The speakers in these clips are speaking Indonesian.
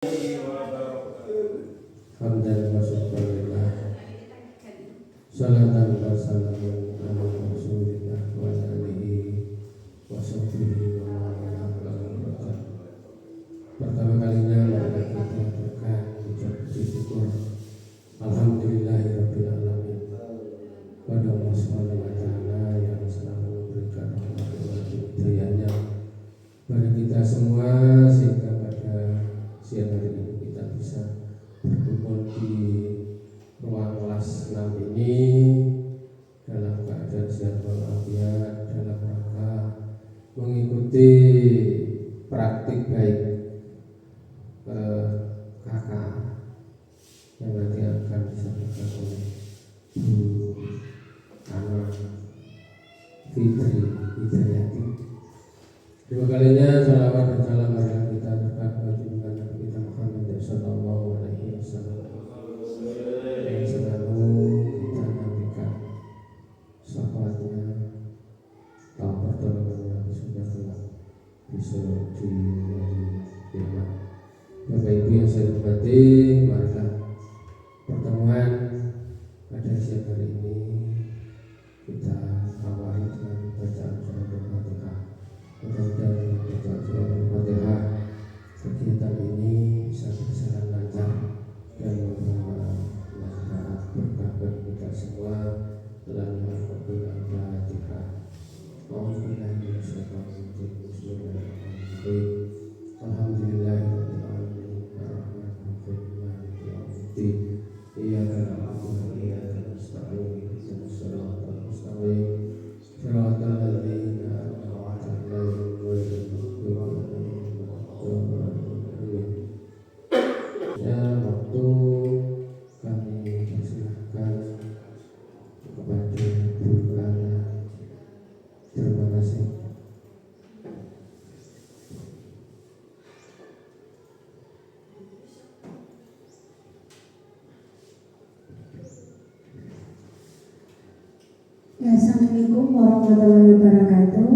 Hamdan wa syukran lillah. Salatan wa salamun ala Rasulillah wa ala alihi wa sahbihi wa man wala. Pertama kalinya marilah kita aturkan ucap puji syukur alhamdulillahirabbil alamin pada Allah Subhanahu wa taala yang selalu memberikan rahmat dan hidayahnya pada kita semua sehingga pada siang hari ini kita bisa berkumpul di ruang kelas 6 ini dalam keadaan sehat walafiat dalam rangka mengikuti praktik baik kakak yang nanti akan disampaikan oleh Bu Ana Fitri Hidayati. Dua kalinya salawat dan salam marilah kita terkait junjungan Nabi kita Muhammad sallallahu alaihi wasallam yang selalu kita nantikan syafaatnya tahun pertolongannya sudah kelak besok di hari kiamat. Bapak Ibu yang saya hormati, marilah pertemuan pada siang hari ini kita awali dengan bacaan surah Al-Fatihah. Mudah-mudahan dengan bacaan surah Al-Fatihah kegiatan ini bisa berjalan lancar dan membawa manfaat berkah bagi kita semua. Dalam Al-Fatihah. Alhamdulillah Alhamdulillahirabbil alamin arrahmanirrahim maliki yaumiddin iyyaka na'budu wa iyyaka nasta'in ihdinas siratal mustaqim siratal ladzina an'amta 'alaihim ghairil maghdubi 'alaihim waladdallin. Ya, waktu kami persilahkan kepada Bu Ana. Terima kasih. Assalamualaikum warahmatullahi wabarakatuh.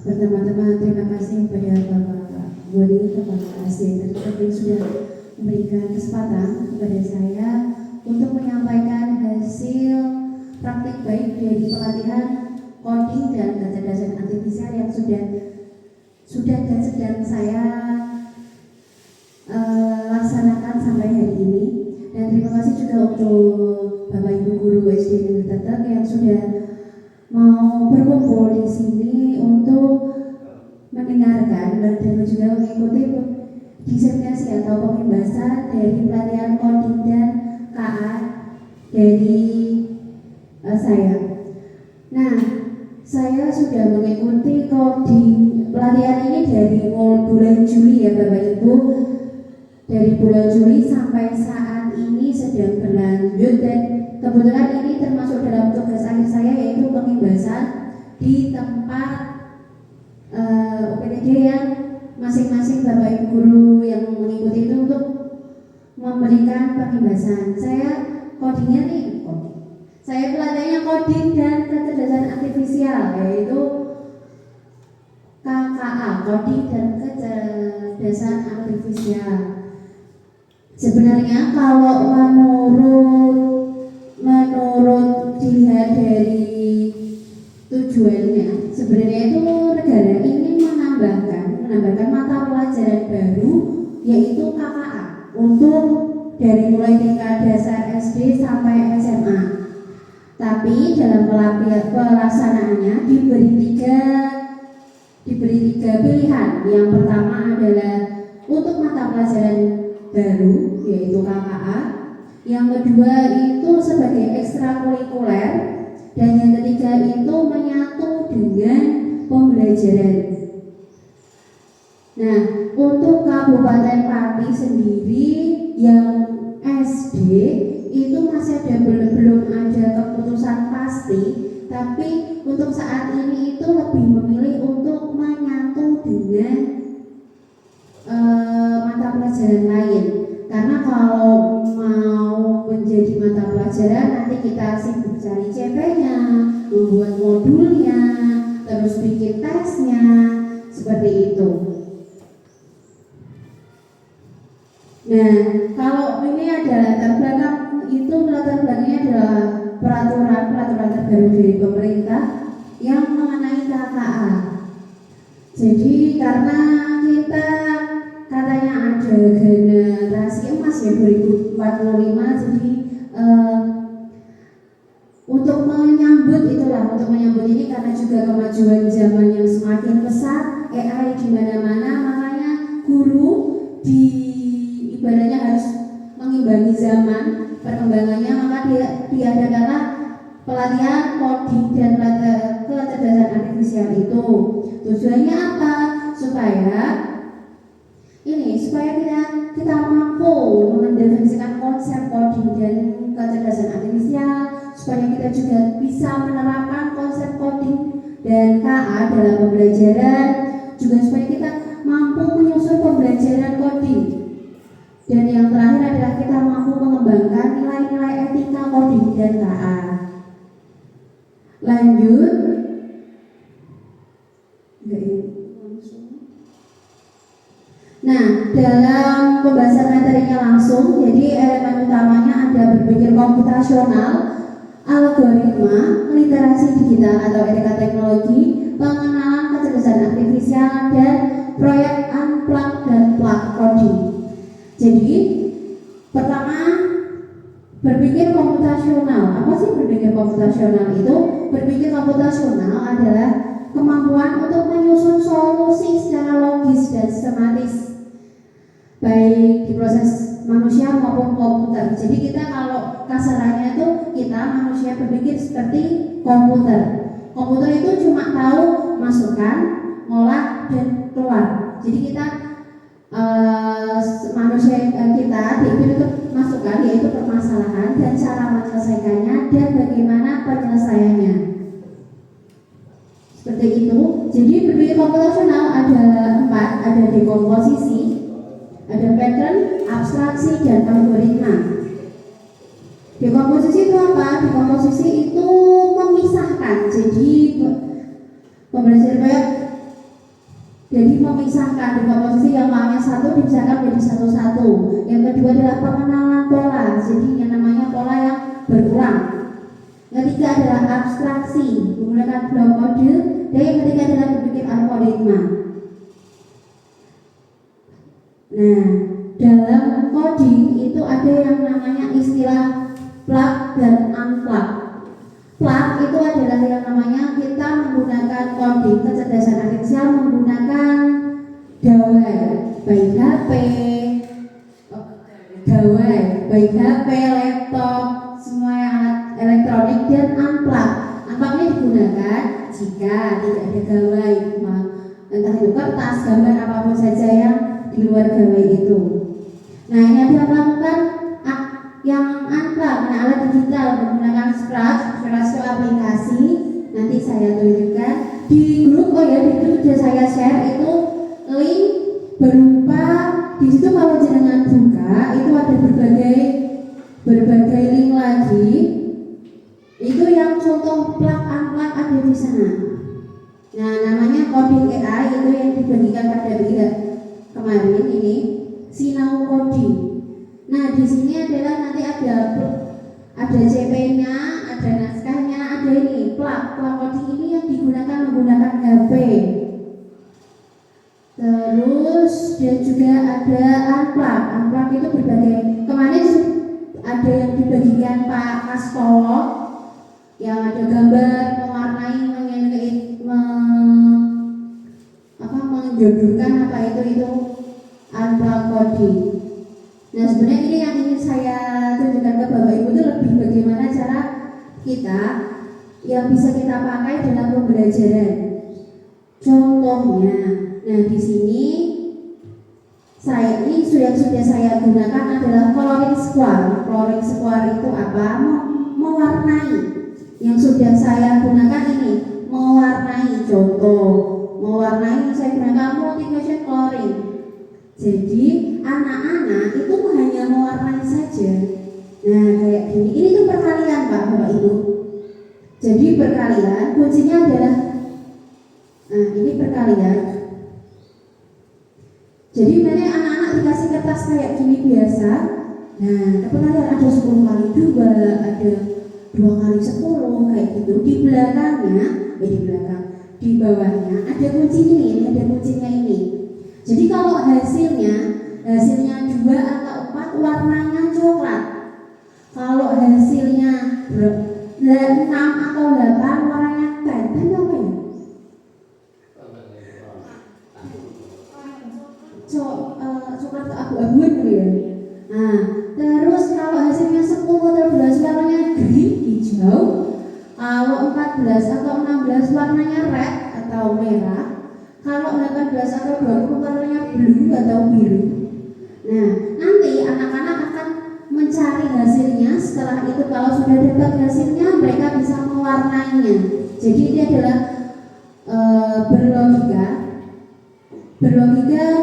Pertama-tama terima kasih kepada Bapak Budi, Bapak Asdi yang sudah memberikan kesempatan kepada saya untuk menyampaikan hasil praktik baik dari pelatihan coding dan kecerdasan artifisial yang sudah dan sedang saya laksanakan sampai hari ini. Dan terima kasih juga untuk Bapak Ibu Guru SD Negeri Tetek yang sudah mau berkumpul di sini untuk mendengarkan dan juga mengikuti disertasi atau pembebasan dari pelatihan coding dan KA dari saya. Nah, saya sudah mengikuti coding pelatihan ini dari bulan Juli ya Bapak Ibu. Dari bulan Juli sampai saat ini sedang berlanjut dan kebetulan ini termasuk dalam tugas akhir saya yaitu pembebasan di tempat UPTD yang masing-masing Bapak Ibu Guru yang mengikuti itu untuk memberikan pembebasan. Saya codingnya nih, saya pelatihannya coding dan kecerdasan artifisial yaitu KKA, coding dan kecerdasan artifisial. Sebenarnya kalau menurut dilihat dari tujuannya, sebenarnya itu negara ingin menambahkan mata pelajaran baru yaitu KKA untuk dari mulai tingkat dasar SD sampai SMA. Tapi dalam pelaksanaannya diberi tiga pilihan. Yang pertama adalah untuk mata pelajaran baru yaitu KKA, yang kedua itu sebagai ekstrakurikuler, dan yang ketiga itu menyatu dengan pembelajaran. Nah, untuk Kabupaten Pati sendiri yang SD itu masih belum ada keputusan pasti, tapi untuk saat ini itu lebih memilih untuk menyatu dengan mata pelajaran lain, karena kalau mau menjadi mata pelajaran nanti kita sibuk cari CP-nya, membuat modulnya, terus bikin tesnya, seperti itu. Nah, kalau ini ada latar belakang, itu latar belakangnya adalah peraturan terbaru dari pemerintah yang mengenai KKA. Jadi karena kita katanya ada generasi emas ya 2045, jadi untuk menyambut ini karena juga kemajuan zaman yang semakin pesat, AI di mana-mana, makanya guru ibaratnya harus mengimbangi zaman perkembangannya, maka diadakanlah pelatihan coding dan kecerdasan artifisial itu. Tujuannya apa? Supaya kita mampu mendefinisikan konsep coding dan kecerdasan artifisial, supaya kita juga bisa menerapkan konsep coding dan KA dalam pembelajaran, juga supaya kita mampu menyusun pembelajaran coding. Dan yang terakhir adalah kita mampu mengembangkan nilai-nilai etika coding dan KA. Lanjut. Nah, dalam pembahasan materinya langsung, jadi elemen utamanya ada berpikir komputasional, algoritma, literasi digital atau etika teknologi, pengenalan kecerdasan artifisial, dan proyek unplug dan plug coding. Jadi, pertama, berpikir komputasional. Apa sih berpikir komputasional itu? Berpikir komputasional adalah kemampuan untuk menyusun solusi secara logis dan sistematis, baik di proses manusia maupun komputer. Jadi kita kalau kasarannya itu kita manusia berpikir seperti komputer. Komputer itu cuma tahu masukkan, ngolah, dan keluar. Jadi kita manusia kita diikut itu masukkan, yaitu permasalahan dan cara menyelesaikannya dan bagaimana penyelesaiannya. Seperti itu. Jadi berpikir komputasional ada 4, ada dekomposisi, ada pattern, abstraksi, dan algoritma. Dekomposisi itu apa? Dekomposisi itu memisahkan. Jadi pembelajaran proyek jadi memisahkan dekomposisi yang awalnya 1 dipisahkan menjadi satu-satu. Yang kedua adalah pengenalan pola. Jadi yang namanya pola yang berulang. Yang ketiga adalah abstraksi menggunakan blok kode, dan yang ketiga adalah berpikir algoritma. Nah, dalam coding itu ada yang namanya istilah plug dan unplug. Plug itu adalah yang namanya kita menggunakan coding kecerdasan artifisial menggunakan gawai, baik HP, laptop, semua alat elektronik, dan unplug. Unplug ini digunakan jika tidak ada gawai, entah itu kertas, gambar, apapun saja yang di luar gawai itu. Nah, ini ada melakukan yang unplug, alat digital menggunakan Scratch itu aplikasi. Nanti saya tunjukkan di grup. Di grup sudah saya share itu link berupa di situ. Kalau jenengan buka itu ada berbagai link lagi. Itu yang contoh plug unplug ada di sana. Nah, namanya coding AI itu yang dibagikan pada kemarin ini Sinau Coding. Nah, di sini adalah nanti ada CP-nya, ada naskahnya, ada ini plug coding ini yang digunakan menggunakan HP. Terus dia juga ada unplug itu berbagai. Kemarin ada yang dibagikan Pak Kastolo yang ada gambar mewarnai, menjodorkan apa itu unplug coding. Nah, sebenarnya ini yang ingin saya tunjukkan ke Bapak Ibu itu lebih bagaimana cara kita yang bisa kita pakai dalam pembelajaran. Contohnya, nah di sini ini sudah saya gunakan adalah coloring square. Coloring square itu apa? Mewarnai. Yang sudah saya gunakan ini mewarnai. Contoh, mewarnai saya gunakan multifunction coloring. Jadi anak-anak itu hanya mewarnai saja. Nah, kayak gini. Ini tuh perkalian Bapak Ibu. Jadi perkalian kuncinya adalah ini perkalian. Jadi nanti anak-anak dikasih kertas kayak gini biasa. Nah, tapi nanti ada 10 kali 2, ada 2 kali 10 kayak gitu. Di belakangnya, di bawahnya ada kunci ini ada kuncinya ini. Jadi kalau hasilnya 2 atau 4 warnanya coklat. Kalau hasilnya 6 atau 8 warnanya tan apa ya? Coklat abu-abuan gitu ya. Nah, terus kalau hasilnya 10 atau 12 warnanya green, hijau. Kalau 14 atau 16 warnanya red atau merah. Kalau 18 atau 20 warnanya blue atau biru. Nah, nanti anak-anak akan mencari hasilnya. Setelah itu kalau sudah dapat hasilnya, mereka bisa mewarnainya. Jadi ini adalah berlogika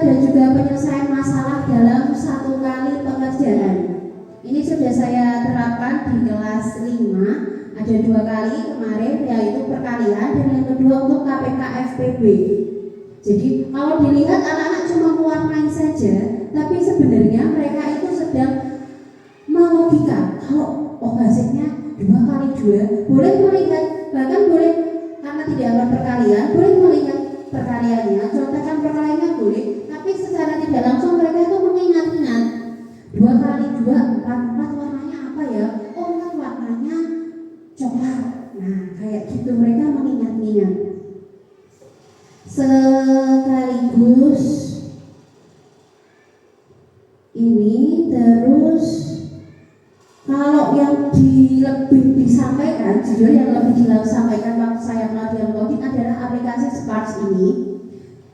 dan juga penyelesaian masalah dalam satu kali pekerjaan. Ini sudah saya terapkan di kelas 5. Ada 2 kali kemarin, yaitu perkalian, dan yang kedua untuk KPK FPB. Jadi kalau dilihat anak-anak cuma mewarnai saja, tapi sebenarnya mereka itu sedang melogika. Kalau hasilnya 2 kali 2, boleh melihat, bahkan boleh karena tidak ada perkalian, boleh melihat perkaliannya, contohkan perkaliannya boleh, tapi secara tidak langsung mereka itu mengingat-ingat 2 kali 2, 4 warnanya apa ya? Oh, 4 warnanya coklat. Nah, kayak gitu mereka mengingat-ingat. Sekaligus ini terus kalau yang lebih disampaikan, jujur yang lebih disampaikan waktu saya pelatihan coding adalah aplikasi Sparks ini,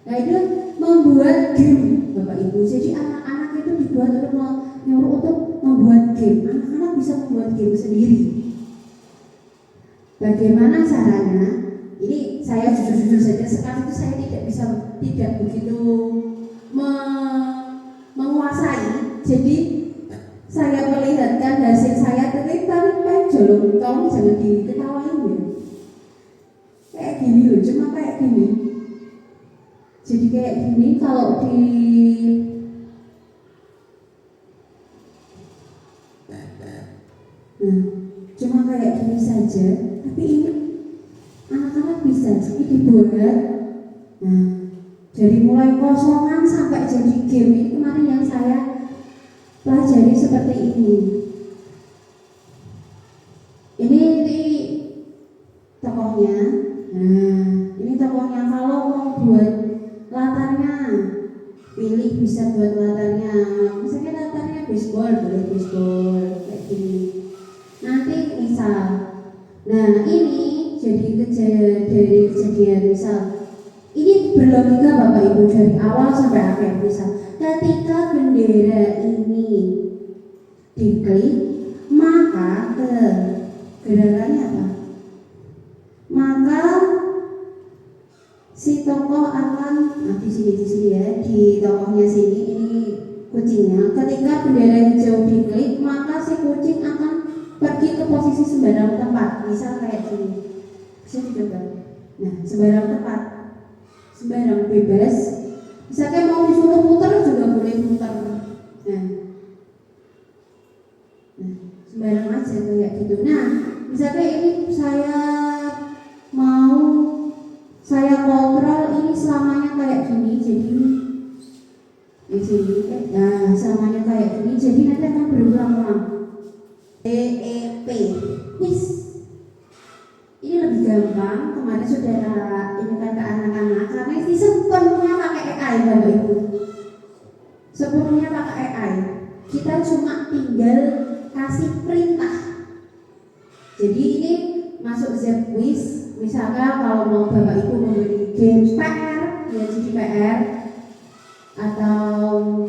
yaitu membuat game, Bapak Ibu. Jadi anak-anak itu dibuat untuk menyuruh untuk membuat game. Anak-anak bisa membuat game sendiri. Bagaimana caranya? Ini saya jujur-jujur saja, sekarang itu saya tidak begitu menguasai. Jadi saya melihatkan hasil saya ketika jolong, tolong jangan diketawain ya. Kayak gini loh, cuma kayak gini. Jadi kayak gini kalau cuma kayak gini saja. Tapi ini anak-anak bisa jadi dibuat. Nah, dari mulai kosongan sampai jadi game. Ini kemarin yang saya pelajari seperti ini. Ini tokohnya. Nah, ini tokohnya. Kalau mau buat latarnya, pilih bisa buat latarnya. Misalnya latarnya baseball, boleh baseball kayak gini. Nanti misal, nah ini dari kejadian misal. Ini berlogika Bapak Ibu dari awal sampai akhir. Misal, ketika bendera ini diklik, maka gerakannya apa? Maka si tokoh akan di sini ya, di tokohnya sini ini kucingnya. Ketika bendera hijau diklik, maka si kucing akan pergi ke posisi sembarang tempat. Misal kayak gini, bisa dicoba. Nah, sembarang tempat, sembarang bebas. Misalnya mau disuruh muter juga boleh muter. Nah, sembarang aja kayak gitu. Nah, misalnya ini saya kontrol ini selamanya kayak gini. Jadi di sini, selamanya kayak gini. Jadi nanti akan berulang-ulang. DEP, wis. Ini lebih gampang. Kemarin sudah ini kan ke anak-anak karena ini sepenuhnya pakai AI, Bapak Ibu. Sepenuhnya pakai AI. Kita cuma tinggal kasih perintah. Jadi ini masuk Zquiz. Misalkan kalau mau Bapak Ibu memberi game PR, ya jadi PR atau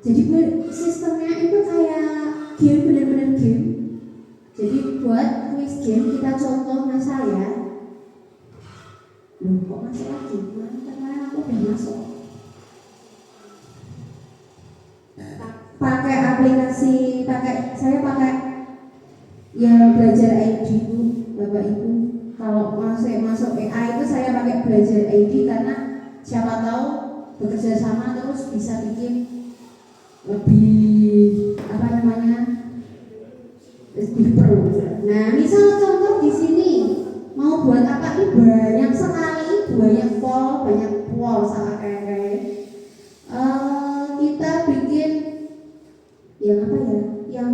jadi sistemnya itu kayak game, benar-benar game. Jadi buat quiz game kita contohnya saya. Loh, kok masuk lagi? Kemarin aku udah masuk. Pakai aplikasi, saya pakai ya belajar ID Bu, Bapak Ibu. Kalau masuk AI itu saya pakai belajar ID karena siapa tahu bekerja sama terus bisa bikin lebih lebih pro. Nah, misal contoh di sini mau buat apa, ini banyak sekali, banyak pol sama kayak kita bikin yang yang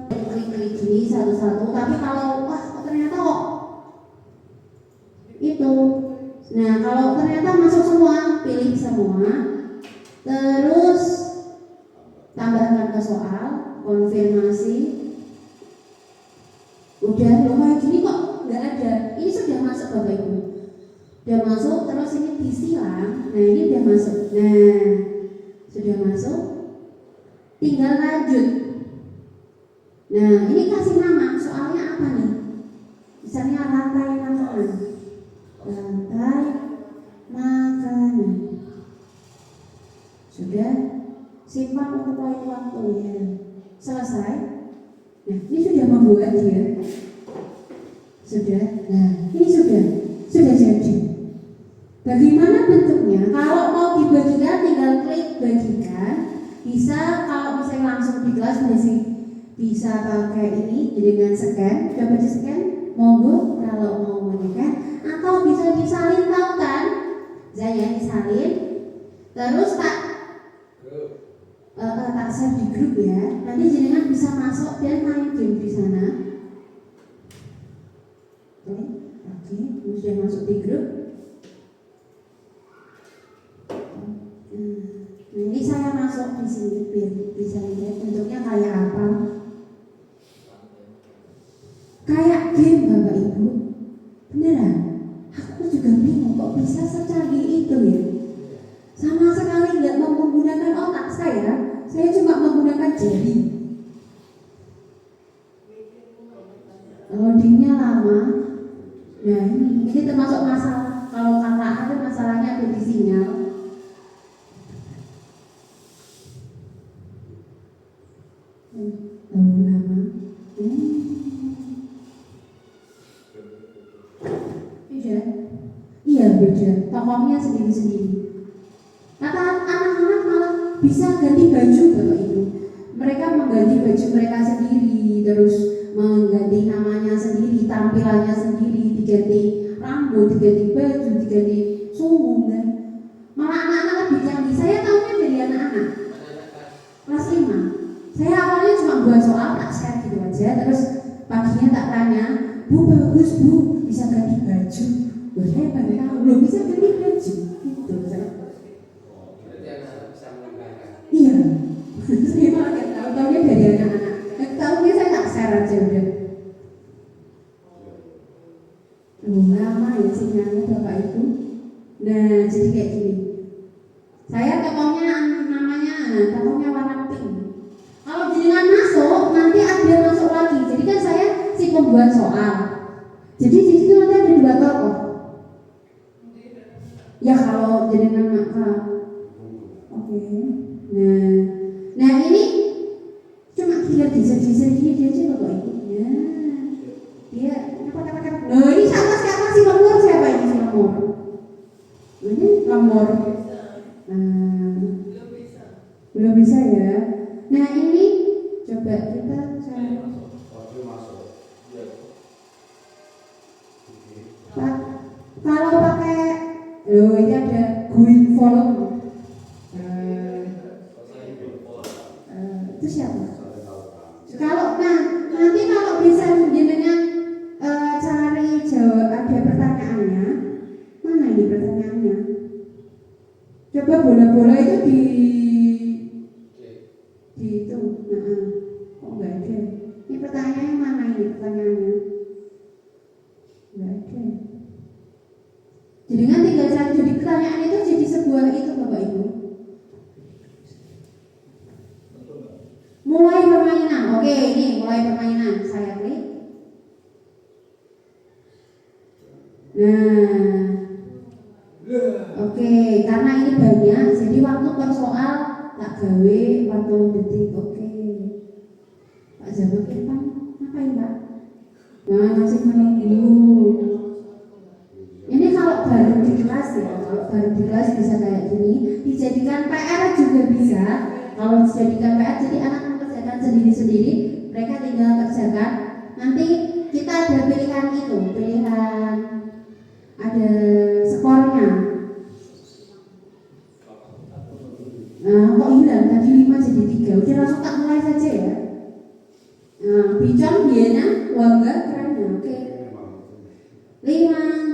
klik-klik gini satu-satu, tapi kalau ternyata kok itu. Nah, kalau ternyata masuk semua, pilih semua, terus tambahkan ke soal, konfirmasi. Udah loh, kayak gini kok nggak ada. Ini sudah masuk Bapak Ibu, udah masuk, terus ini disilang. Nah, ini udah masuk. Nah, sudah masuk, tinggal lanjut. Nah, ini kasih nama, soalnya apa nih? Misalnya lantai makanan. Sudah, simpan untuk lain waktu ya. Selesai. Nah, ini sudah membuat dia. Sudah. Nah, ini sudah jadi. Bagaimana bentuknya? Kalau mau dibagikan, tinggal klik bagikan. Bisa, kalau misalnya langsung di kelas bisa pakai ini dengan scan. Coba di scan, monggo kalau mau menyekan. Atau bisa disalin, tahu kan? Saya disalin. Terus tak share di grup ya. Nanti jenengan bisa masuk dan main game di sana. Oke, sudah masuk di grup. Nah, ini saya masuk di sini biar bisa lihat bentuknya kayak apa. Kayak game Bapak Ibu. Beneran? Aku juga bingung kok bisa secanggih itu ya. Sama sekali nggak mau menggunakan otak saya cuma menggunakan jari. Loadingnya lama. Nah, ini termasuk masalah. Kalau kata ada masalahnya ada di sinyal. Lama. Beda. Iya beda. Tokohnya sendiri-sendiri. Kata anak-anak malah bisa ganti baju Bapak Ibu. Mereka mengganti baju mereka sendiri, terus mengganti namanya sendiri, tampilannya sendiri, diganti rambut, diganti baju, diganti suhu kan. Malah anak-anak lebih canggih. Saya tahunya dari anak-anak kelas 5. Saya awalnya cuma buat soal tak share gitu aja, terus paginya tak tanya, Bu bagus Bu, bisa ganti baju. Loh, saya baru tahu, belum bisa ganti baju gitu. Iya, saya malah gak tahu, tahunya dari anak-anak. Tahunya saya tak share aja udah. Lama ya sinyalnya Bapak Ibu. Nah, jadi kayak gini. Saya tokohnya tokohnya warna pink. Kalau jenengan masuk, nanti ada masuk lagi. Jadi kan saya si pembuat soal. Jadi di situ nanti ada 2 tokoh. Ya kalau jenengan Oke. Nah ini cuma tinggal geser-geser gini aja Bapak Ibu. Ya. Dia apa? Nah ini siapa si nomor siapa ini si nomor? Ini nomor. Belum bisa ya. Nah ini coba kita cari. Kalau pakai, ini ada going volume. Itu siapa? Nanti kalau bisa jenengan cari jawab, ada pertanyaannya. Mana ini pertanyaannya? Coba bola-bola itu di itu. Kok nggak ada? Ini pertanyaannya mana ini pertanyaannya? Nggak ada. Jenengan tinggal cari, jadi pertanyaan itu jadi sebuah itu Bapak Ibu. Mulai permainan. Oke, ini mulai permainan. Saya klik. Nah, oke, karena ini banyak, jadi waktu per soal tak gawe 40 detik. Oke, Pak Jabat Irfan, ngapain Pak? Nah, masih menunggu. Ini kalau baru di kelas kelas ya, kalau baru di kelas bisa kayak gini. Dijadikan PR juga bisa. Kalau dijadikan PR, jadi anak mengerjakan sendiri-sendiri, mereka tinggal kerjakan. Nanti kita ada pilihan itu, pilihan ada skornya. Nah, kok hilang? Tadi 5 jadi 3. Udah langsung tak mulai saja ya. Nah, bicon biayanya, warga keren ya. Oke. 5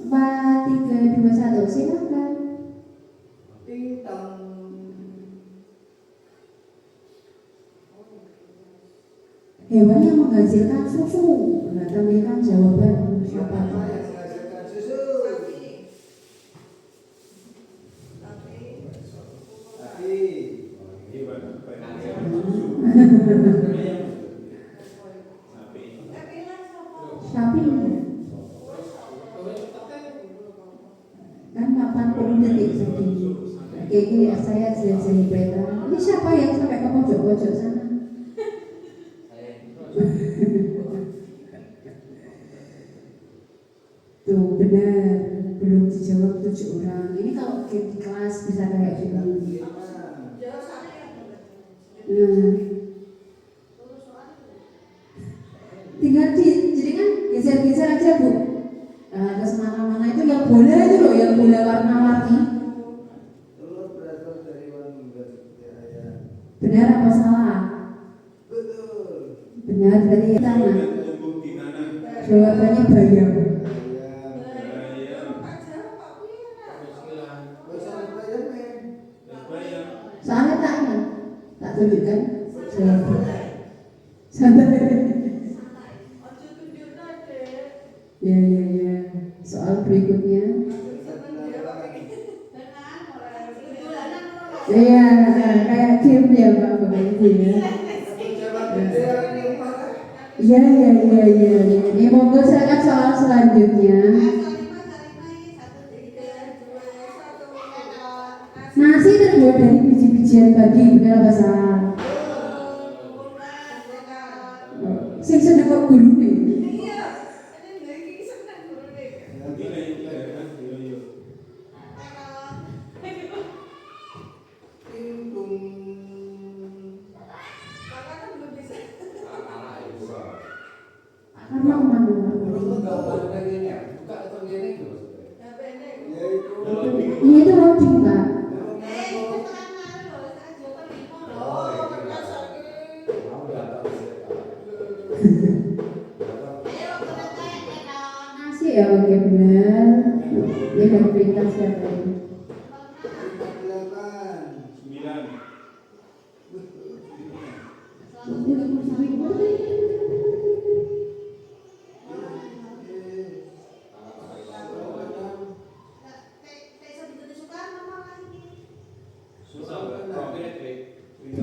4, 3, 2, 1. Silakan. Hewan yang menghasilkan susu. Nah, tampilkan jawaban siapa? Sapi. Kan 80 detik tadi. Oke, saya jadi peta. Ini siapa yang sampai ke pojok-pojok sana? Tuh benar, belum dijawab 7 orang. Ini kalau di kelas bisa kayak gini. Nah, tinggal jadi kan geser-geser aja Bu. Ke semana-mana itu yang bola itu loh, yang bola warna-warni. Benar apa salah? Benar, berarti tanah. Jawabannya bayam. Soalnya tak tunjukkan jawaban. Santai. Ya. Soal berikutnya. Ya, kayak game ya Pak Bapak ya. Iya. Monggo silakan soal selanjutnya. Nasi terbuat dari biji-bijian padi, benar apa salah? Sing seneng kok gurune. Karena ini itu loading Pak. Nasi ya, oke benar. Ini dari perintah siapa ini?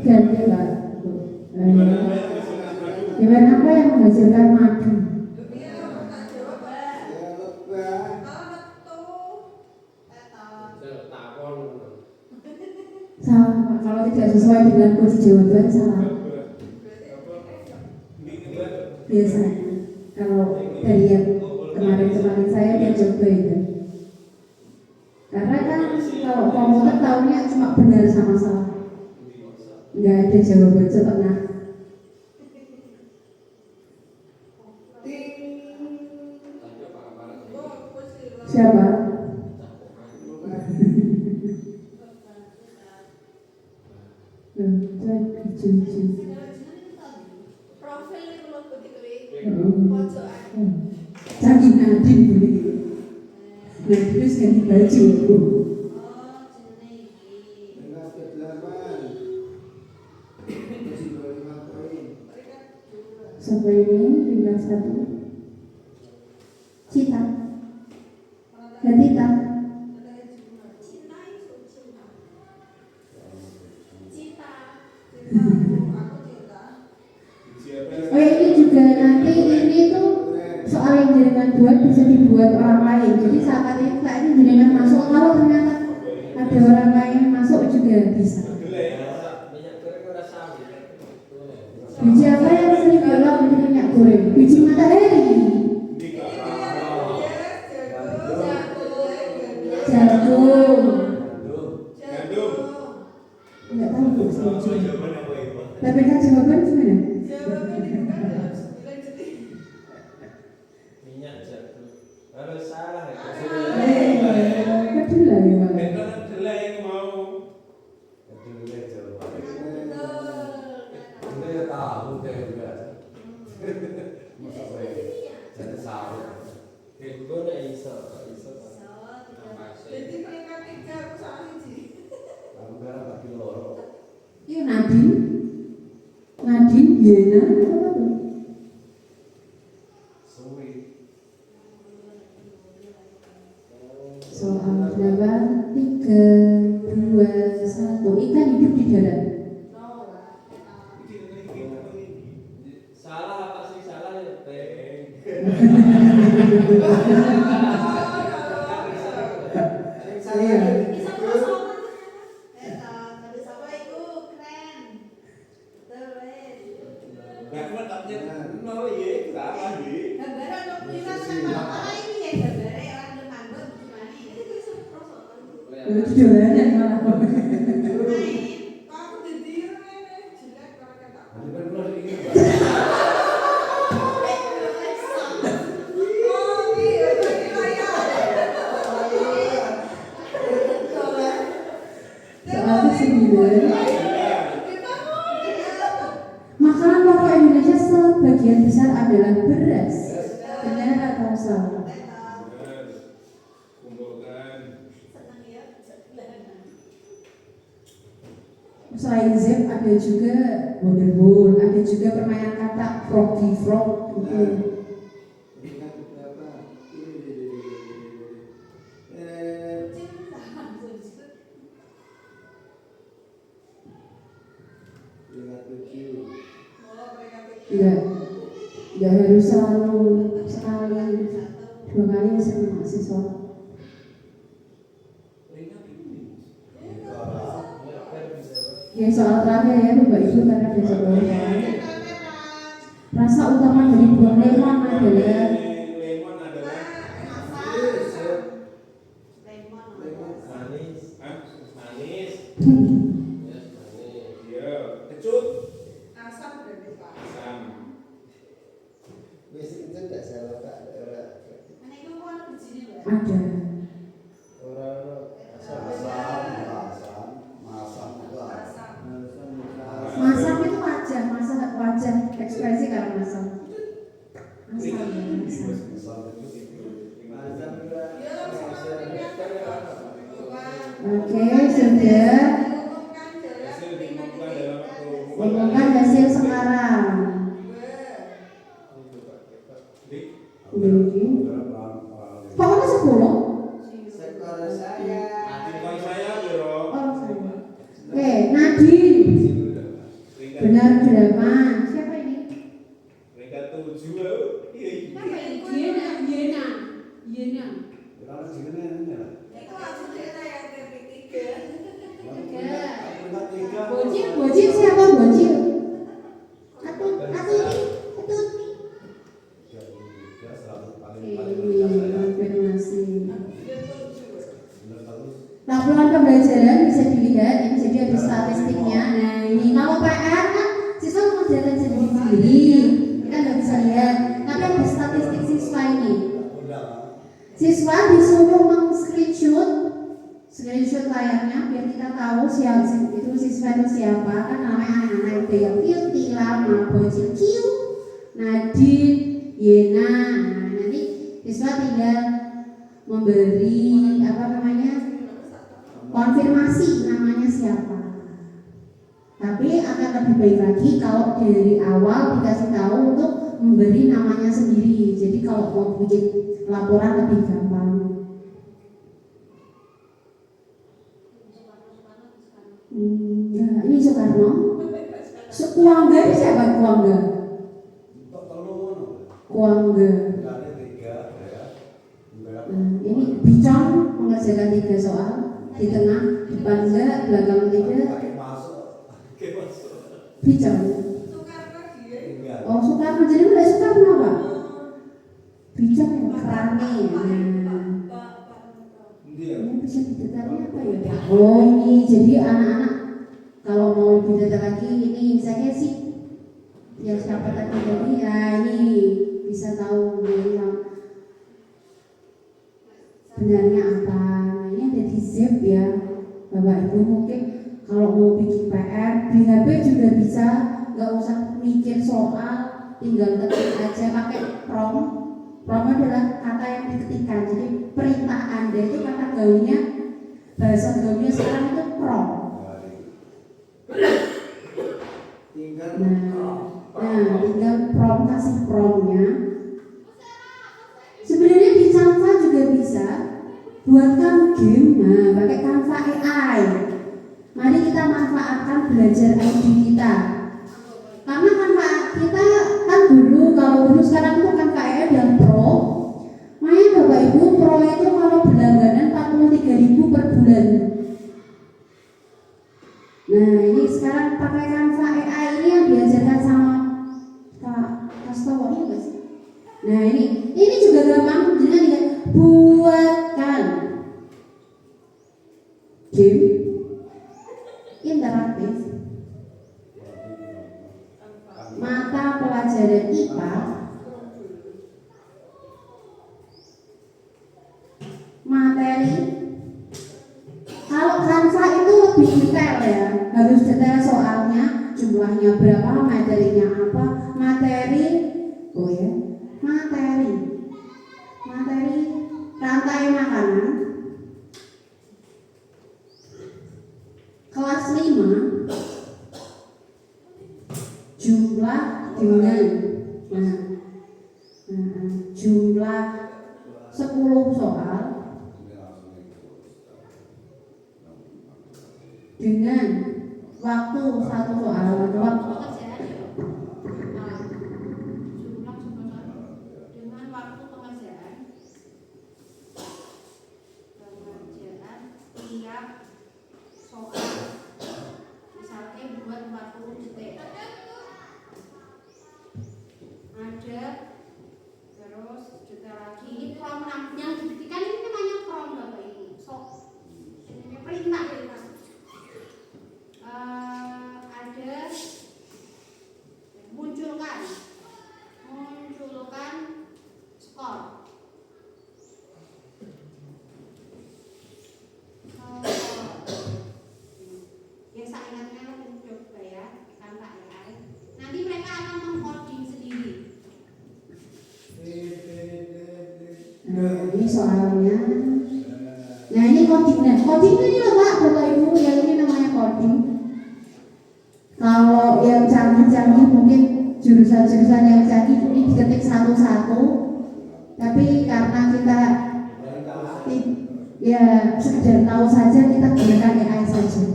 Ganti Pak. Hewan apa yang menghasilkan madu? Salah Pak, kalau tidak sesuai dengan kunci jawaban salah. Biasanya kalau dari yang kemarin saya dia coba itu. Karena kan kalau komputer tahunya cuma benar sama salah. Nggak ada jawaban setengah. Siapa? Cagi Nadine boleh. Nah terus ganti baju. Sampai ini tinggal 1. Cita. Hadita. Oh ini juga nanti ini tuh soal yang jenengan buat bisa dibuat orang lain. Jadi saat ini jenengan masuk, kalau ternyata ada orang lain masuk juga bisa. Biji apa yang sering diolok menjadi minyak goreng? Biji matahari. Jagung. Gandum. Enggak tahu Bu. Jawaban apa itu? Tapi kan jawaban gimana? Jawabannya dibuka dalam 9 detik. Minyak jagung. Kalau salah ya. Kedelai ya Pak. Betul kedelai yang mau. Kedelai jawaban. Betul. Kita tahu deh juga. Masa saya jadi sahur. Itu nih iso. Jadi mereka 3 aku salah siji. Aku kira bagi loro. Iya Nadine Yena apa tuh? Suwi. Soal berapa? 3, 2, 1. Ikan hidup di darat. Salah apa sih salah ya teh. Iya. Bisa kosongan. Tadi sama itu keren. Betul wes. Gak cuma tapnya nol ya, salah ya. Gambaran dong bisa sama apa ini ya gambarnya orang udah manggut gimana ini itu bisa kosongan. Itu jualannya malah. Main. Kok aku ditiru ini jelek kalau kata. Nanti kan keluar ini. Soal 9. Makanan pokok Indonesia sebagian besar adalah beras. Benar atau salah? Kumpulkan. Selain zep ada juga wonderbowl, ada juga permainan kata froggy frog gitu. Enggak harus selalu sekali 2 kali bisa mahasiswa. Ya soal terakhir ya Bapak Ibu karena besok rasa utama dari buah lemon adalah Lemon adalah manis. Manis. Iya, kecut. Asam dari Pak. Asam. Wis itu tidak salah Pak. Mana itu kok ada bijinya Mbak? ada masak itu wajah ekspresi karena masak Oke, sudah umumkan hasil sekarang. Pokoknya 10. Sekolah saya. Kalau saya biro. Oh, saya. Oke, Nadine. Benar 8. Siapa ini? Mereka 7. Siapa ini? Yena. Kalau jenenge ya. Itu langsung cerita yang ketiga. Bocil siapa bocil? Atut ini. Konfirmasi. Laporan pembelajaran bisa dilihat, ini jadi ada statistiknya. Nah ini kalau PR kan siswa mengerjakan sendiri, kita nggak bisa lihat. Tapi ada statistik siswa ini. Siswa disuruh screenshot layarnya biar kita tahu siapa itu siswa itu siapa. Kan namanya anak-anak itu yang Beauty, Lama, Bocil, Q, Nadine, Yena. Nah nanti siswa tinggal memberi konfirmasi namanya siapa. Tapi akan lebih baik lagi kalau dari awal dikasih tahu untuk memberi namanya sendiri. Jadi kalau mau bikin laporan lebih gampang. Ini Soekarno. Kuangga ini siapa Kuangga? Kuangga. Ini Bicong mengerjakan 3 soal di tengah, depan enggak, belakang tidak. Bicong. Oh Soekarno, jadi mulai Soekarno Pak. Bicong yang kerane. bisa didetailnya apa ya? Oh ini jadi anak-anak kalau mau lebih detail lagi ini misalnya sih yang siapa tadi ya ini bisa tahu benarnya apa. Nah ini ada di Zip ya Bapak Ibu, mungkin kalau mau bikin PR di HP juga bisa, nggak usah mikir soal, tinggal ketik aja pakai prompt. Prompt adalah kata yang diketikkan, jadi perintah Anda itu kata gaulnya, bahasa gaulnya sekarang itu prompt. Nah, tinggal prompt, kasih promptnya. Sebenarnya di Canva juga bisa buatkan game, nah pakai Canva AI. Mari kita manfaatkan belajar ID kita. Karena Canva kita kan kalau dulu sekarang itu Canva AI yang pro. Makanya Bapak Ibu pro itu kalau berlangganan 43.000 per bulan. Nah ini sekarang pakai Canva AI ini yang diajarkan sama Kak Kastowo ini guys. Nah ini juga gampang, jadi buatkan game interaktif mata pelajaran IPA materi. Kalau Canva itu lebih detail ya, harus detail soalnya, jumlahnya berapa, materinya apa, materi rantai makanan kelas 5 jumlah dengan jumlah 10 soal dengan waktu 1 soal waktu dengan waktu pengerjaan tiap soal misalnya buat 40 detik ada, terus detail lagi. Ini prompt yang diketikkan ini namanya prompt Bapak Ibu. Ini perintah ya. Ada munculkan skor. Yang saya ingatkan coba ya, Canva AI. Nanti mereka akan mengcoding sendiri. Nah ini soalnya. Nah ini codingnya. Coding ini loh Pak, Bapak Ibu, yang ini namanya coding. Kalau yang canggih-canggih mungkin jurusan-jurusan yang canggih ini diketik satu-satu. Tapi karena kita ya sekedar tahu saja, kita gunakan AI saja.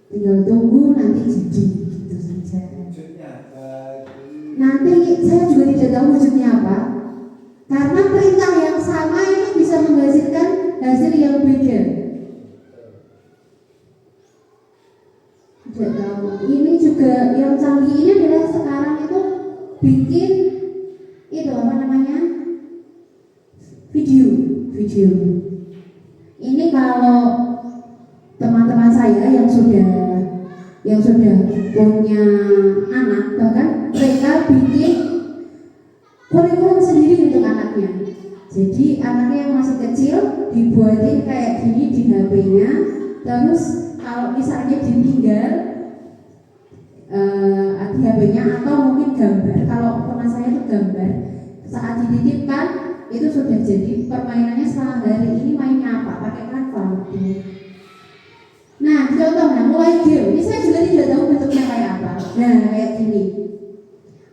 Tinggal tunggu nanti jadi gitu saja. Nanti saya juga tidak tahu wujudnya apa. Karena perintah yang sama itu bisa menghasilkan hasil yang beda. Tidak tahu. Ini juga yang canggih ini adalah sekarang itu bikin itu apa namanya? Video. Ini kalau teman-teman saya yang sudah punya anak, bahkan mereka bikin kurikulum sendiri untuk anaknya. Jadi anaknya yang masih kecil dibuatin kayak gini di HP-nya. Terus kalau misalnya ditinggal di HP-nya atau mungkin gambar. Kalau teman saya itu gambar, saat dititipkan itu sudah jadi permainannya selama hari ini mainnya apa? Pakai Canva. Nah contohnya mulai game. Ini saya juga tidak tahu bentuknya kayak apa. Nah kayak gini.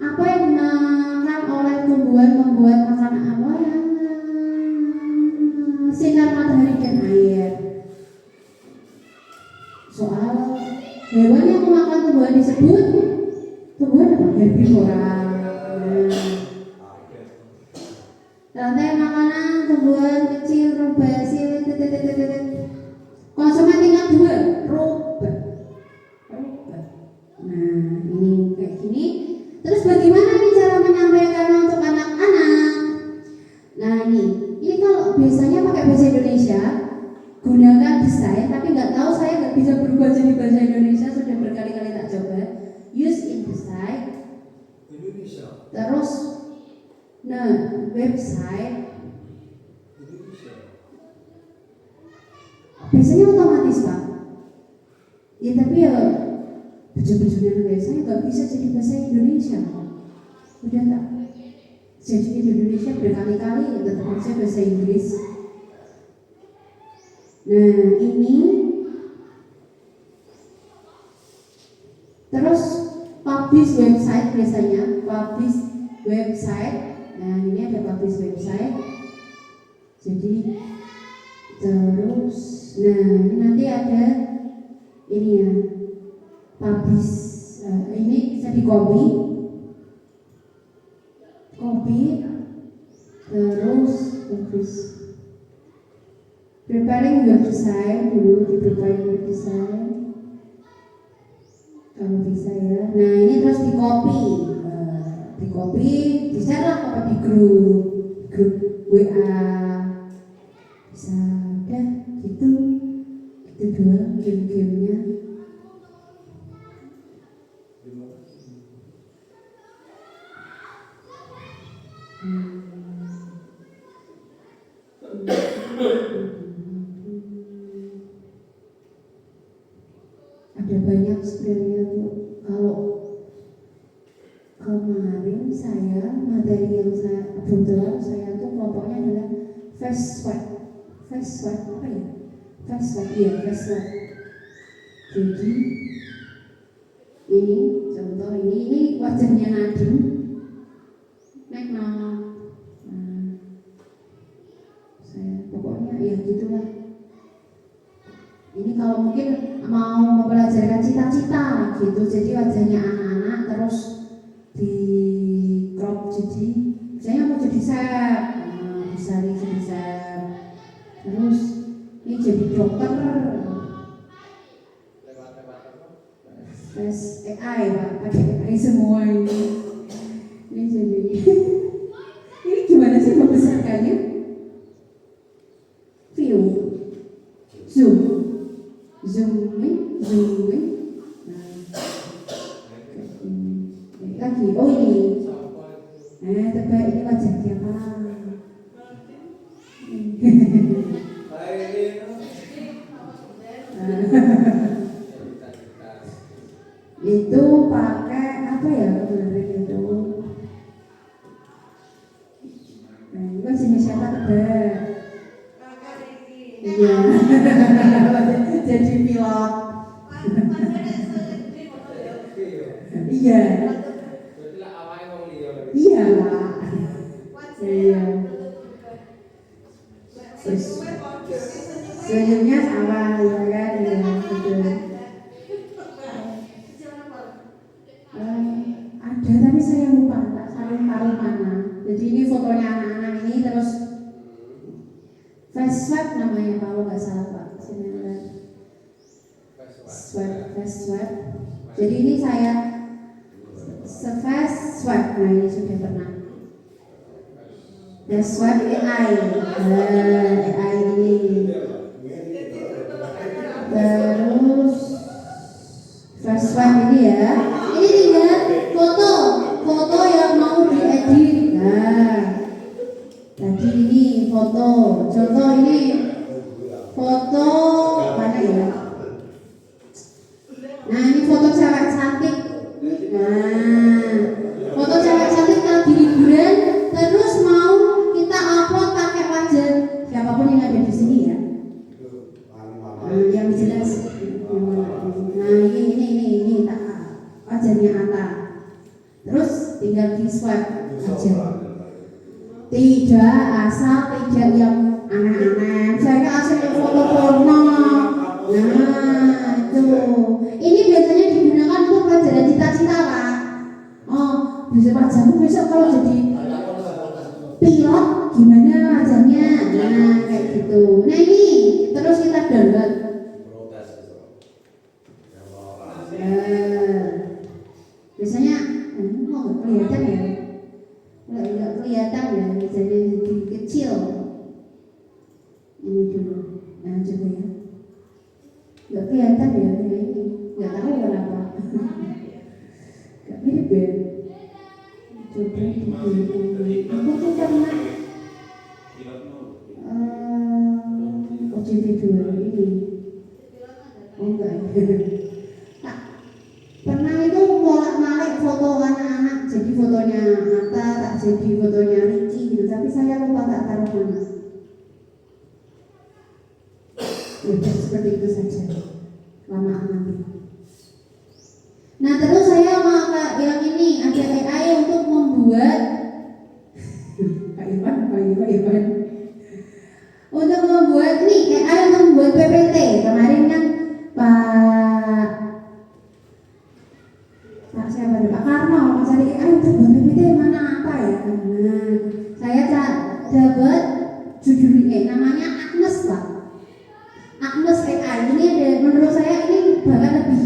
Apa yang dimakan oleh tumbuhan membuat makanan apa? Sinar matahari dan air. Soal hewan yang memakan tumbuhan disebut tumbuhan apa? Herbivora. Rantai makanan tumbuhan kecil, rubasil, konsumen tingkat 2, rubah. Nah ini kayak gini. Terus bagaimana nih cara menyampaikan untuk anak-anak? Nah ini kalau biasanya pakai bahasa Indonesia, website, tapi nggak tahu saya nggak bisa berubah jadi bahasa Indonesia, sudah berkali-kali tak coba. Use InDesign. Indonesia. Terus, nah website biasanya otomatis Pak. Ya tapi ya baju-bajunya negara saya nggak bisa jadi bahasa Indonesia. Udah tak jadi di Indonesia berkali-kali ya tetap aja bahasa Inggris. Nah ini terus publish website biasanya publish website. Nah ini ada publish website. Jadi terus nah ini nanti ada ini ya publish ini bisa di copy terus publish. Preparing web design dulu, di preparing web design kalau bisa ya. Nah ini terus di copy bisa lah apa di grup WA bisa udah gitu doang game-gamenya. Ada banyak sebenarnya Bu. Kalau kemarin saya materi yang saya kebetulan saya tuh kelompoknya adalah face swap apa ya? Face swap. Jadi ini contoh ini wajahnya Nadine. Saya pokoknya ya gitulah. Ini kalau mungkin mau mempelajarkan cita-cita gitu, jadi wajahnya anak-anak terus di crop jadi misalnya mau jadi chef, bisa nih jadi chef. Terus ini jadi dokter. Tes AI Pak, pakai AI semua ini. Ini jadi ini gimana sih membesarkannya? View, zoom in. Nah, lagi, oh ini. Tebak ini wajah siapa? Itu pakai apa ya kemarin itu? Nah, ini wajahnya siapa tebak? Iya, jadi pilot. Iya. Iya Pak. Iya. Senyumnya sama ya kan? Iya betul. Ada tapi saya lupa tak saling taruh mana. Jadi ini fotonya anak-anak ini terus face swap namanya kalau nggak salah Pak. Face swap. Jadi ini saya face swap. Nah ini sudah pernah. Face swap AI. AI ini. Terus face swap ini ya. Ini tinggal foto yang mau diedit. Nah. Tadi ini foto, contoh ini foto mana ya? Nah ini foto cewek cantik. Nah foto cewek cantik lagi liburan, terus mau kita upload pakai wajah siapapun yang ada di sini ya. Yang jelas. Nah ini tak wajahnya Ata. Terus tinggal di swipe aja. Tidak asal tidak yang aneh-aneh. Saya asal foto porno. Nah itu. Ini biasanya digunakan untuk pelajaran cita-cita Pak. Oh bisa wajahmu besok kalau jadi pilot gimana wajahnya? Nah kayak gitu. Nah ini terus kita download. Biasanya nggak kelihatan ya. Nggak kelihatan ya, misalnya sedikit kecil. Ini dulu, nah coba ya. Nggak kelihatan ya ini, nggak tahu kenapa. Nggak mirip ya. Coba dihubungi. Aku tuh pernah OJT 2 ini. Oh enggak. Tak pernah itu bolak-balik foto anak-anak, jadi fotonya Atta, tak jadi fotonya Ricky gitu, tapi saya lupa tak taruh mana. Udah seperti itu saja, lamaan nanti. Nah terus saya mau yang ini ada AI untuk membuat Pak Ivan untuk membuat nih AI untuk membuat PPT. Kemarin kan Pak siapa nih, Pak Karno mencari AI untuk membuat PPT mana apa ya. Nah saya dapat judul namanya Agnes Pak. Agnes AI ini ada, menurut saya ini bahkan lebih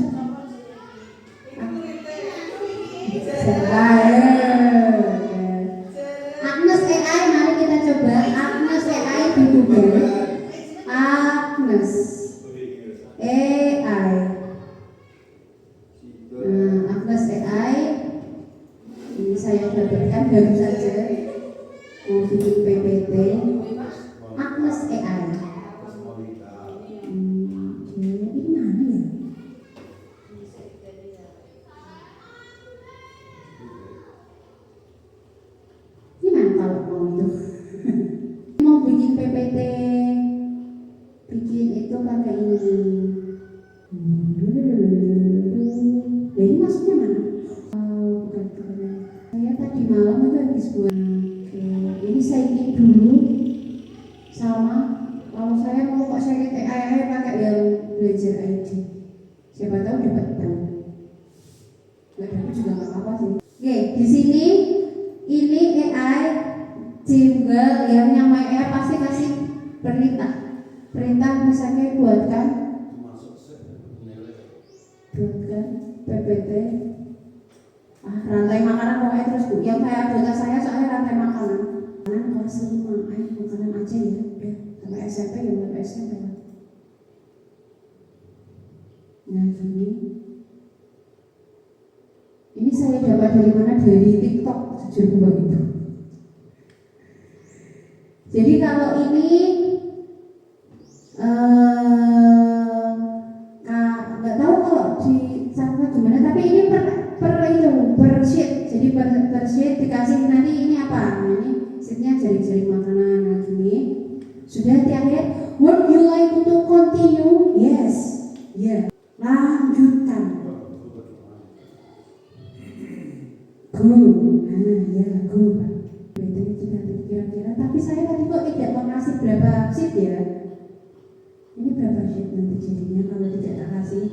Agnes AI, mari kita coba Agnes AI di Google. Agnes AI. Nah, Agnes AI ini saya dapatkan baru saja mau bikin PPT Agnes AI. Ini mana ya? Gimana kalau mau itu? Mau bikin PPT, bikin itu pakai ini. Ini maksudnya mana? Bukan. Saya tadi malam itu habis buat. Ini saya ingin dulu sama. Kalau saya mau kok saya AI pakai yang belajar ID. Siapa tahu dapat pro. Nggak dapat juga nggak apa-apa sih. Oke, di sini ini AI juga yang namanya AI pasti kasih perintah misalnya buatkan PPT rantai makanan pokoknya terus Bu. Yang kayak anggota saya soalnya rantai makanan kelas 5, makanan aja ya udah sampai SMP ya sampai SMP lah. Nah ini saya dapat dari mana? Dari TikTok, jujur Bapak Ibu. Jadi kalau ini nggak tahu kalau di sana gimana, tapi ini per sheet. Jadi per sheet dikasih nanti ini apa? Nah, ini sheetnya jari-jari makanan. Nah ini sudah di akhir. Would you like to continue? Yes. Ya. Lanjutkan. Go. Nah ya go. Bedanya kita kira-kira. Tapi saya tadi kok tidak mengasih berapa sheet ya? Ini berapa sheet nanti jadinya kalau tidak tak kasih?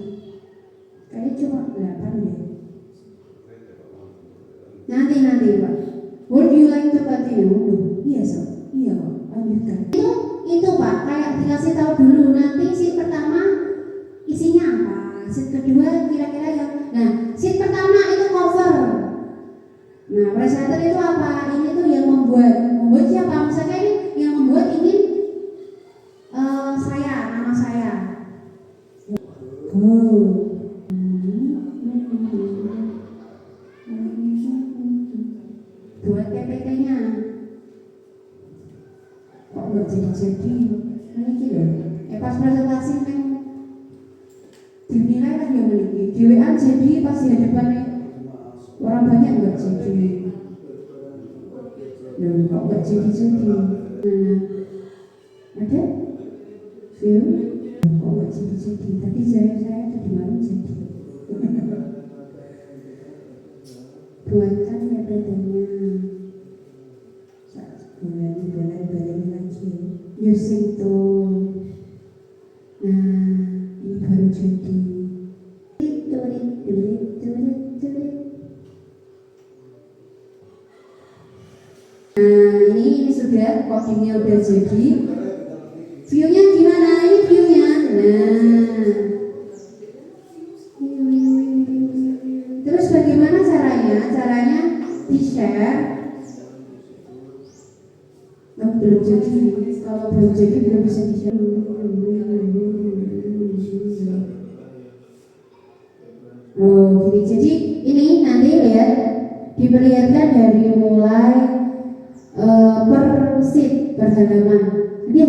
Kayaknya cuma 8 deh. Nanti Pak. Would you like to continue? Iya so. Iya Pak. Lanjutkan. Itu Pak. Kayak dikasih tahu dulu nanti sheet pertama isinya apa. Sheet kedua kira-kira yang. Nah sheet pertama itu cover. Nah presenter itu apa? Ini tuh yang membuat siapa? Misalnya ini yang membuat ingin nama saya. Buat PPT-nya. Kok nggak jadi? Ini pas presentasi kan dinilai kan yang memiliki. DWA jadi pas di hadapan orang banyak nggak jadi. Kok nggak jadi? Ada? View? Kok nggak jadi? Tadi saya tadi malam jadi. Buatkan PPT-nya. Bulan lagi. Using tool. Nah, ini baru jadi. Nah, ini sudah codingnya udah jadi. View-nya gimana? Ini view-nya. Nah. Terus bagaimana caranya? Caranya di-share. Belum jadi. Kalau belum jadi belum bisa di-share. diperlihatkan dari mulai per seat, per halaman. Ini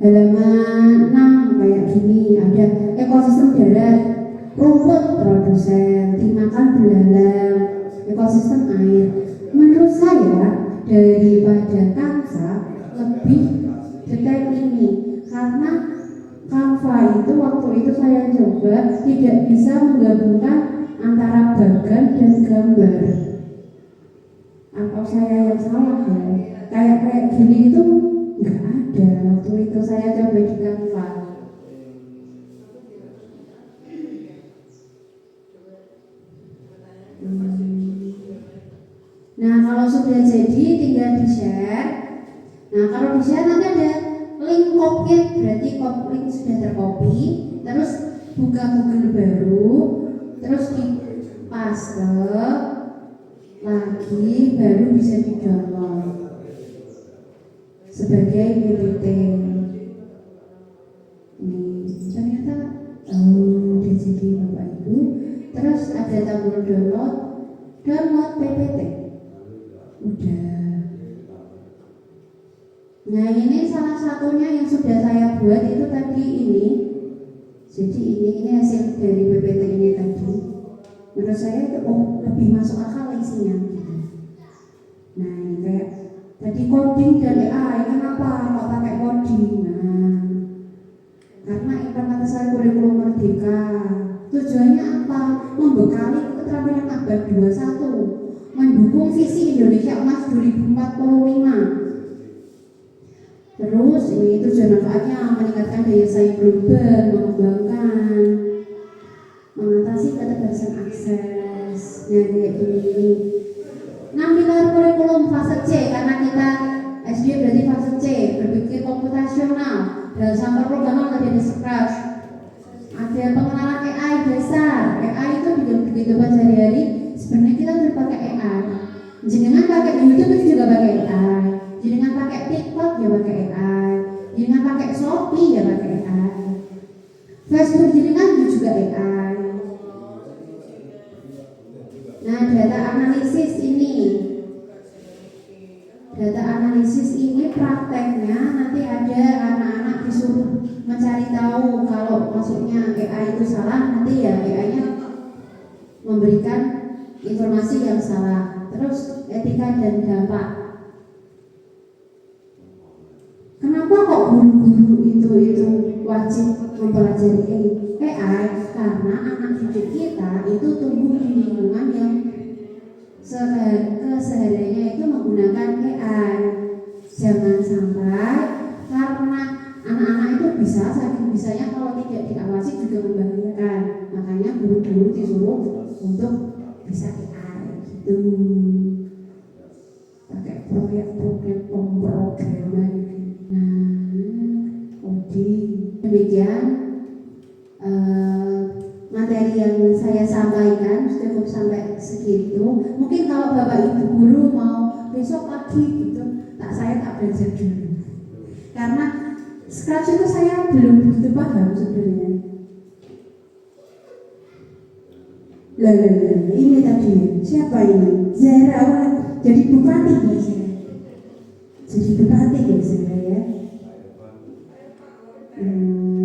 halaman 6 kayak gini, ada ekosistem darat, rumput produsen, dimakan belalang, ekosistem air. Menurut saya daripada Canva lebih detail ini, karena Canva itu waktu itu saya coba tidak bisa menggabungkan antara bagan dan gambar. Atau saya yang salah ya? Kayak gini itu nggak ada waktu itu saya coba di Canva. Nah kalau sudah jadi tinggal di share. Nah kalau di share nanti ada link copy, berarti link sudah tercopy. Terus buka Google baru, terus di paste lagi, baru bisa di download sebagai PPT. Ini ternyata udah jadi Bapak Ibu. Terus ada tombol download PPT. Udah. Nah ini salah satunya yang sudah saya buat itu tadi ini. Jadi ini hasil dari PPT ini tadi. Menurut saya itu lebih masuk akal isinya. Nah ini kayak tadi coding dan AI, kenapa kok pakai coding? Nah karena implementasi kurikulum Merdeka. Tujuannya apa? Membekali keterampilan abad 21, mendukung visi Indonesia Emas 2045. Terus ini tujuan manfaatnya meningkatkan daya saing global, mengembangkan, mengatasi keterbatasan akses. Nah kayak gini. 6 pilar kurikulum fase C, karena kita SD berarti fase C, berpikir komputasional, dalam sampel programan tadi ada Scratch. Ada pengenalan AI dasar. AI itu di kehidupan sehari-hari sebenarnya kita sudah pakai AI. Jenengan pakai YouTube itu juga pakai AI. Jenengan pakai TikTok ya pakai AI. Jenengan pakai Shopee ya pakai AI. Facebook jenengan juga AI. Nah, data analisis ini prakteknya nanti ada anak-anak disuruh mencari tahu kalau maksudnya AI itu salah, nanti ya AI-nya memberikan informasi yang salah. Terus etika dan dampak. Kenapa kok guru-guru itu wajib mempelajari AI? Karena anak didik kita itu tumbuh di lingkungan yang kesehariannya itu menggunakan AI. Jangan sampai karena anak-anak itu bisa, saking bisanya kalau tidak diawasi juga membahayakan. Makanya guru-guru disuruh untuk bisa AI gitu. Pakai program pemrograman. Demikian materi yang saya sampaikan cukup sampai segitu. Mungkin kalau Bapak Ibu guru mau besok pagi gitu, saya tak belajar dulu. Karena Scratch itu saya belum begitu paham sebenarnya. Lah, ini tadi siapa ini? Zara, jadi bupati ya saya. Jadi bupati ya saya ya.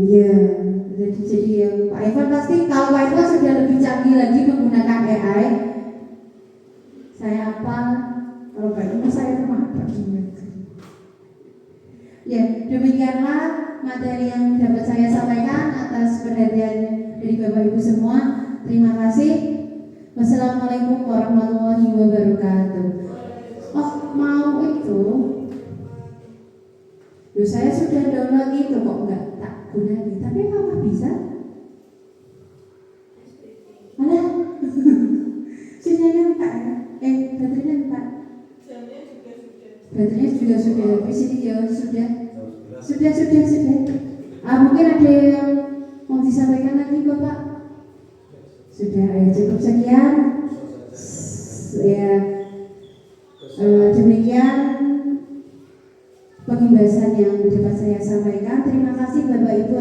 Ya, jadi yang Pak Ivan pasti kalau Pak Ivan sudah lebih canggih lagi menggunakan AI. Saya apa? Kalau Pak Ivan saya mah ya, demikianlah materi yang dapat saya sampaikan atas perhatian dari Bapak Ibu semua. Terima kasih. Wassalamualaikum warahmatullahi wabarakatuh. Oh, mau itu? Loh, saya sudah download itu kok enggak tak gunakan. Tapi apa bisa? Malah sudah nyampe ya? Baterainya nyampe. Baterainya juga sudah habis ini ya, sudah. Mungkin ada yang mau disampaikan lagi Bapak? Sudah, ya cukup sekian. Ya, demikian pembahasan yang dapat saya sampaikan. Terima kasih Bapak Ibu